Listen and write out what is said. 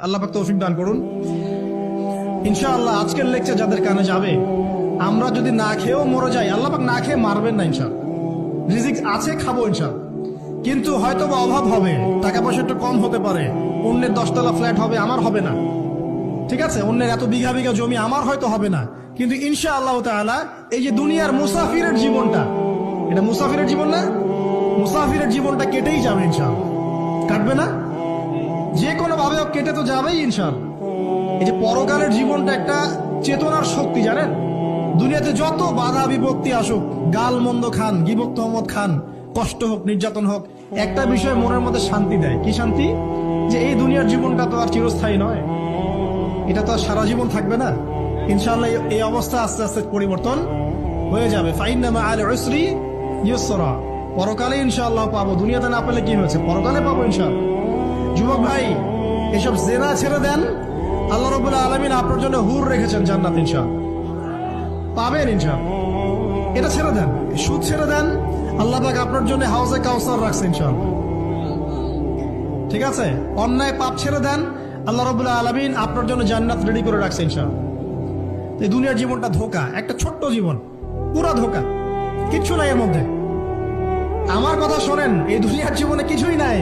আল্লাহ পাক তৌফিক দান করুন। ইনশাআল্লাহ আজকের লেকচার যাদের কানে যাবে, আমরা যদি না খেয়েও মরে যাই, আল্লাহ পাক না খেয়ে মারবেন না ইনশাআল্লাহ। রিজিক আছে, খাবো ইনশাআল্লাহ। কিন্তু হয়তো বা অভাব হবে, টাকা পয়সা একটু কম হতে পারে, অন্যের 10 তলা ফ্ল্যাট হবে, আমার হবে না, ঠিক আছে, অন্যের এত বিঘা বিঘা জমি আমার হয়তো হবে না, কিন্তু ইনশাআল্লাহ তাআলা এই যে দুনিয়ার মুসাফিরের জীবনটা, এটা মুসাফিরের জীবন না, মুসাফিরের জীবনটা কেটেই যাবে ইনশাআল্লাহ। কাটবে না, যে কোনো ভাবে কেটে তো যাবেই ইনশাআল্লাহ। এই যে পরকালের জীবনটা একটা চেতনার শক্তি, জানেন, দুনিয়াতে যত বাধা বিপত্তি আসুক, গাল মন্দ খান, গীবত তহমত খান, কষ্ট হোক, নির্যাতন হোক, একটা বিষয় মনের মধ্যে শান্তি দেয়। কি শান্তি? যে এই দুনিয়ার জীবনটা তো আর চিরস্থায়ী নয়, এটা তো আর সারা জীবন থাকবে না। ইনশাআল্লাহ এই অবস্থা আস্তে আস্তে পরিবর্তন হয়ে যাবে। ফাইন্না মাআল উসরি ইউসরা, পরকালে ইনশাআল্লাহ পাবো, দুনিয়াতে না পেলে কি হয়েছে, পরকালে পাবো ইনশাআল্লাহ। যুবক ভাই, এসব জেনা ছেড়ে দেন, আল্লাহ রাব্বুল আলামিন আপনার জন্য হুর রেখেছেন জান্নাত, ইনশাআল্লাহ পাবেন ইনশাআল্লাহ। এটা ছেড়ে দেন, সুদ ছেড়ে দেন, আল্লাহ পাক আপনার জন্য হাউজে কাউসার রাখছে ইনশাআল্লাহ, ঠিক আছে। অন্যায় পাপ ছেড়ে দেন, আল্লাহ রাব্বুল আলামিন আপনার জন্য জান্নাত রেডি করে রাখছে ইনশাআল্লাহ। এই দুনিয়ার জীবনটা ধোঁকা, একটা ছোট্ট জীবন, পুরা ধোঁকা, কিচ্ছু নাই এর মধ্যে। আমার কথা শোনেন, এই দুনিয়ার জীবনে কিছুই নাই।